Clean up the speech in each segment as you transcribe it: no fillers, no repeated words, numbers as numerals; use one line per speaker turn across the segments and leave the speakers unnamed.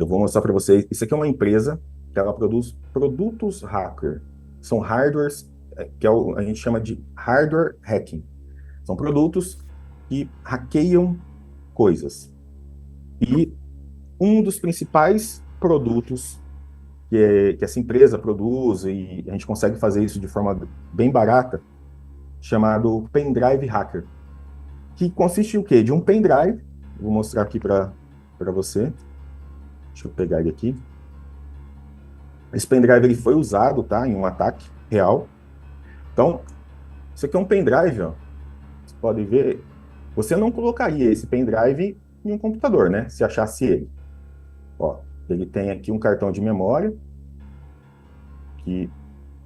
Eu vou mostrar para vocês. Isso aqui é uma empresa que ela produz produtos hacker. São hardwares, a gente chama de hardware hacking. São produtos que hackeiam coisas. E um dos principais produtos que essa empresa produz, e a gente consegue fazer isso de forma bem barata, chamado pendrive hacker. Que consiste em o quê? De um pendrive. Vou mostrar aqui para você. Deixa eu pegar ele aqui. Esse pendrive ele foi usado, tá, em um ataque real. Então, isso aqui é um pendrive, ó. Você pode ver. Você não colocaria esse pendrive em um computador, né? Se achasse ele. Ó, ele tem aqui um cartão de memória que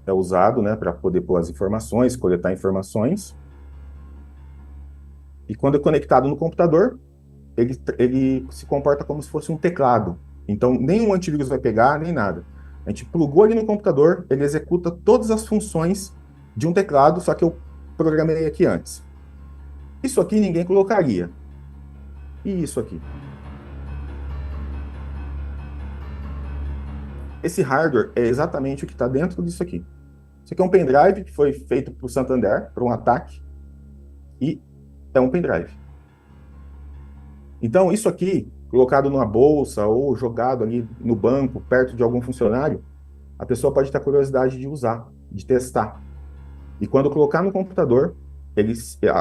é usado, né, para poder pôr as informações, coletar informações. E quando é conectado no computador, ele se comporta como se fosse um teclado. Então, nenhum antivírus vai pegar, nem nada. A gente plugou ele no computador, ele executa todas as funções de um teclado, só que eu programei aqui antes. Isso aqui ninguém colocaria. E isso aqui? Esse hardware é exatamente o que está dentro disso aqui. Isso aqui é um pendrive que foi feito para o Santander, para um ataque, e é um pendrive. Então, isso aqui, colocado numa bolsa ou jogado ali no banco, perto de algum funcionário, a pessoa pode ter curiosidade de usar, de testar. E quando colocar no computador,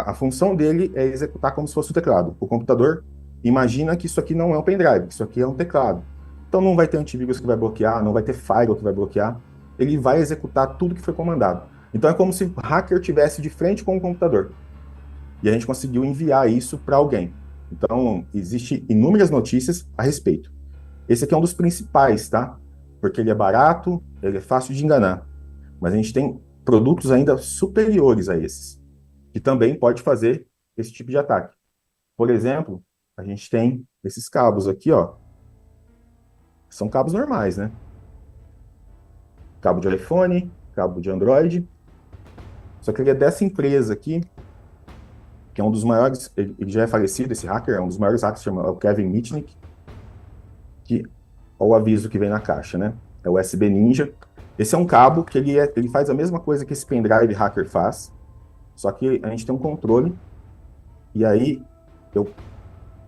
a função dele é executar como se fosse um teclado. O computador imagina que isso aqui não é um pendrive, que isso aqui é um teclado. Então não vai ter antivírus que vai bloquear, não vai ter firewall que vai bloquear. Ele vai executar tudo que foi comandado. Então é como se o hacker tivesse de frente com o computador. E a gente conseguiu enviar isso para alguém. Então, existe inúmeras notícias a respeito. Esse aqui é um dos principais, tá? Porque ele é barato, ele é fácil de enganar. Mas a gente tem produtos ainda superiores a esses, que também pode fazer esse tipo de ataque. Por exemplo, a gente tem esses cabos aqui, ó. São cabos normais, né? Cabo de iPhone, cabo de Android. Só que ele é dessa empresa aqui, que é um dos maiores, ele já é falecido, esse hacker, é um dos maiores hackers, chama o Kevin Mitnick, que ó, o aviso que vem na caixa, né? É o USB Ninja. Esse é um cabo que ele faz a mesma coisa que esse pendrive hacker faz, só que a gente tem um controle, e aí eu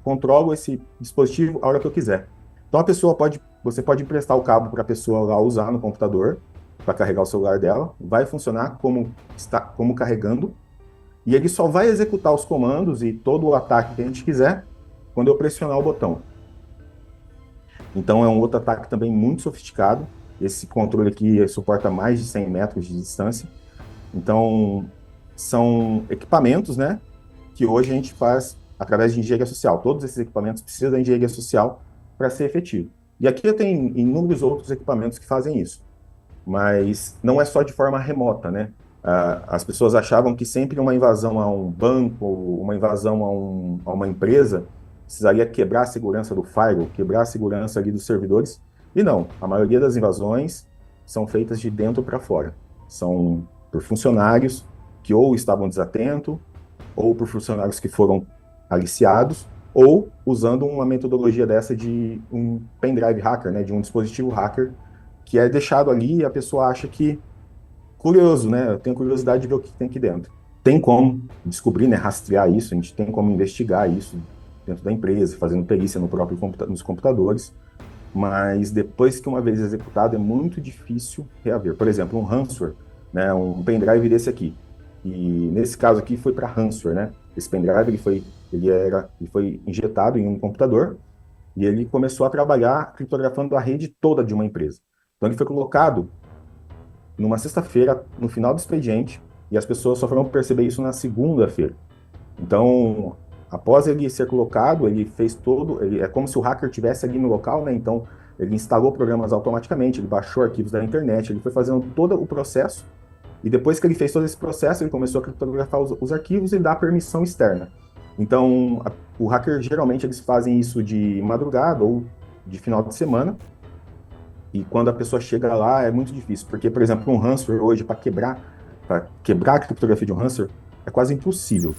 controlo esse dispositivo a hora que eu quiser. Então você pode emprestar o cabo para a pessoa lá usar no computador, para carregar o celular dela, vai funcionar como carregando, e ele só vai executar os comandos e todo o ataque que a gente quiser quando eu pressionar o botão. Então é um outro ataque também muito sofisticado. Esse controle aqui suporta mais de 100 metros de distância. Então são equipamentos, né, que hoje a gente faz através de engenharia social. Todos esses equipamentos precisam da engenharia social para ser efetivo. E aqui tem inúmeros outros equipamentos que fazem isso. Mas não é só de forma remota, né? As pessoas achavam que sempre uma invasão a um banco, uma invasão a uma empresa, precisaria quebrar a segurança do firewall, quebrar a segurança ali dos servidores. E não, a maioria das invasões são feitas de dentro para fora. São por funcionários que ou estavam desatentos, ou por funcionários que foram aliciados, ou usando uma metodologia dessa de um pendrive hacker, né, de um dispositivo hacker, que é deixado ali e a pessoa acha que, curioso, né, eu tenho curiosidade de ver o que tem aqui dentro. Tem como descobrir, né, rastrear isso, a gente tem como investigar isso dentro da empresa, fazendo perícia nos computadores, mas depois que uma vez executado é muito difícil reaver. Por exemplo, um ransomware, né, um pendrive desse aqui, e nesse caso aqui foi para ransomware, né? Esse pendrive ele foi injetado em um computador e ele começou a trabalhar criptografando a rede toda de uma empresa. Então ele foi colocado numa sexta-feira, no final do expediente, e as pessoas só foram perceber isso na segunda-feira. Então, após ele ser colocado, ele fez todo, é como se o hacker tivesse ali no local, né? Então, ele instalou programas automaticamente, ele baixou arquivos da internet, ele foi fazendo todo o processo, e depois que ele fez todo esse processo, ele começou a criptografar os arquivos e dar permissão externa. Então, o hacker, geralmente, eles fazem isso de madrugada ou de final de semana, e quando a pessoa chega lá é muito difícil, porque, por exemplo, um ransomware hoje, para quebrar a criptografia de um ransomware, é quase impossível.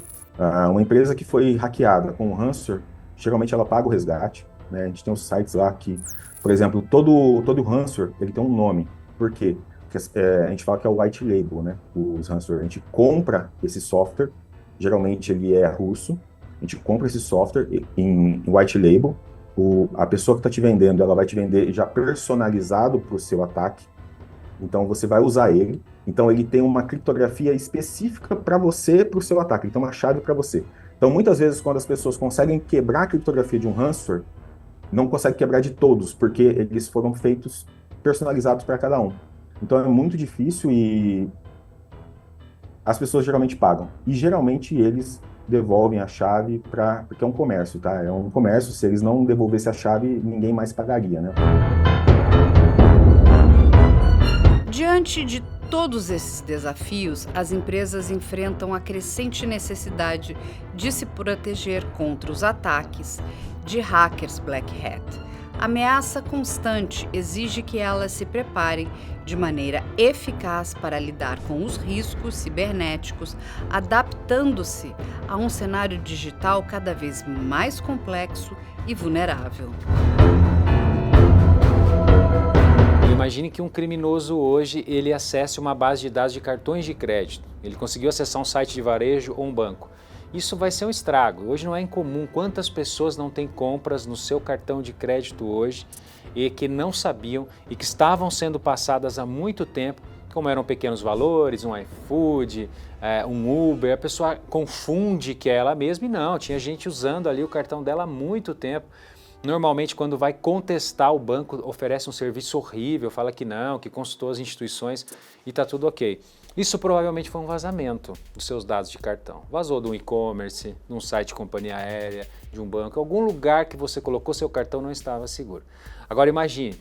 Uma empresa que foi hackeada com um ransomware, geralmente ela paga o resgate, né? A gente tem os sites lá que Por exemplo, todo ransomware, ele tem um nome. Por quê? Porque a gente fala que é o white label, né? Os ransomware. A gente compra esse software, geralmente ele é russo, a gente compra esse software em white label, a pessoa que está te vendendo, ela vai te vender já personalizado para o seu ataque, então você vai usar ele, então ele tem uma criptografia específica para você, para o seu ataque, ele tem uma chave para você. Então muitas vezes quando as pessoas conseguem quebrar a criptografia de um ransomware, não conseguem quebrar de todos, porque eles foram feitos personalizados para cada um. Então é muito difícil e as pessoas geralmente pagam. E geralmente eles devolvem a chave porque é um comércio, tá? É um comércio, se eles não devolvessem a chave, ninguém mais pagaria, né?
Diante de todos esses desafios, as empresas enfrentam a crescente necessidade de se proteger contra os ataques de hackers Black Hat. A ameaça constante exige que elas se preparem de maneira eficaz para lidar com os riscos cibernéticos, adaptando-se a um cenário digital cada vez mais complexo e vulnerável.
Imagine que um criminoso hoje ele acesse uma base de dados de cartões de crédito. Ele conseguiu acessar um site de varejo ou um banco. Isso vai ser um estrago. Hoje não é incomum quantas pessoas não têm compras no seu cartão de crédito hoje e que não sabiam e que estavam sendo passadas há muito tempo, como eram pequenos valores, um iFood, um Uber, a pessoa confunde que é ela mesma e não, tinha gente usando ali o cartão dela há muito tempo. Normalmente, quando vai contestar, o banco oferece um serviço horrível, fala que não, que consultou as instituições e está tudo ok. Isso provavelmente foi um vazamento dos seus dados de cartão. Vazou de um e-commerce, de um site de companhia aérea, de um banco, algum lugar que você colocou seu cartão não estava seguro. Agora imagine,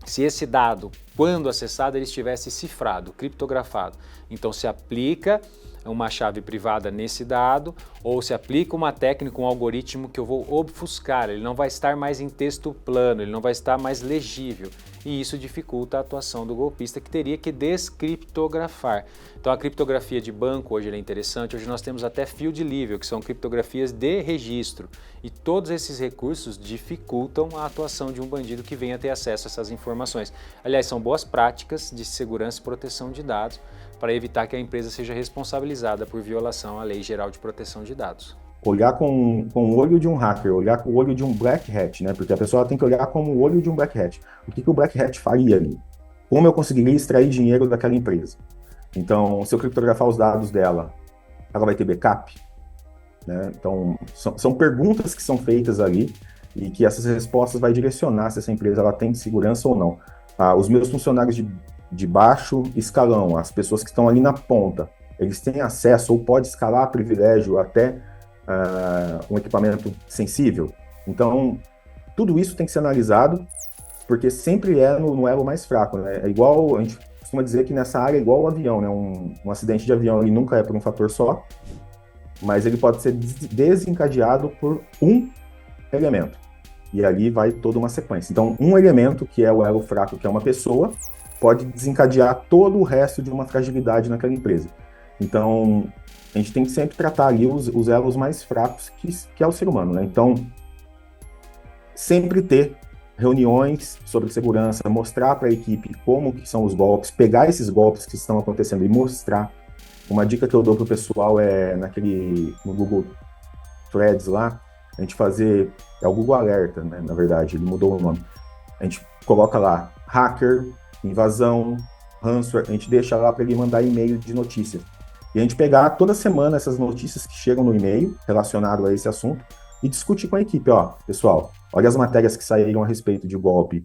se esse dado, quando acessado, ele estivesse cifrado, criptografado. Então se aplica uma chave privada nesse dado ou se aplica uma técnica, um algoritmo que eu vou obfuscar, ele não vai estar mais em texto plano, ele não vai estar mais legível e isso dificulta a atuação do golpista que teria que descriptografar. Então a criptografia de banco hoje é interessante, hoje nós temos até field level, que são criptografias de registro e todos esses recursos dificultam a atuação de um bandido que venha ter acesso a essas informações. Aliás, são boas práticas de segurança e proteção de dados para evitar que a empresa seja responsabilizada por violação à Lei Geral de Proteção de Dados.
Olhar com o olho de um hacker, olhar com o olho de um black hat, né? Porque a pessoa tem que olhar como o olho de um black hat. O que o black hat faria ali? Como eu conseguiria extrair dinheiro daquela empresa? Então, se eu criptografar os dados dela, ela vai ter backup? Né? Então, são perguntas que são feitas ali e que essas respostas vai direcionar se essa empresa ela tem segurança ou não. Os meus funcionários de baixo escalão, as pessoas que estão ali na ponta, eles têm acesso ou pode escalar privilégio até um equipamento sensível. Então, tudo isso tem que ser analisado, porque sempre é no elo mais fraco, né? É igual, a gente costuma dizer que nessa área é igual o avião, né? Um acidente de avião ele nunca é por um fator só, mas ele pode ser desencadeado por um elemento. E ali vai toda uma sequência. Então, um elemento, que é o elo fraco, que é uma pessoa, pode desencadear todo o resto de uma fragilidade naquela empresa. Então, a gente tem que sempre tratar ali os elos mais fracos, que é o ser humano, né? Então, sempre ter reuniões sobre segurança, mostrar para a equipe como que são os golpes, pegar esses golpes que estão acontecendo e mostrar. Uma dica que eu dou para o pessoal é no Google Threads lá, a gente fazer, é o Google Alerta, né? Na verdade, ele mudou o nome. A gente coloca lá, hacker, invasão, ransomware, a gente deixa lá para ele mandar e-mail de notícias. E a gente pegar toda semana essas notícias que chegam no e-mail relacionado a esse assunto e discutir com a equipe, ó, pessoal, olha as matérias que saíram a respeito de golpe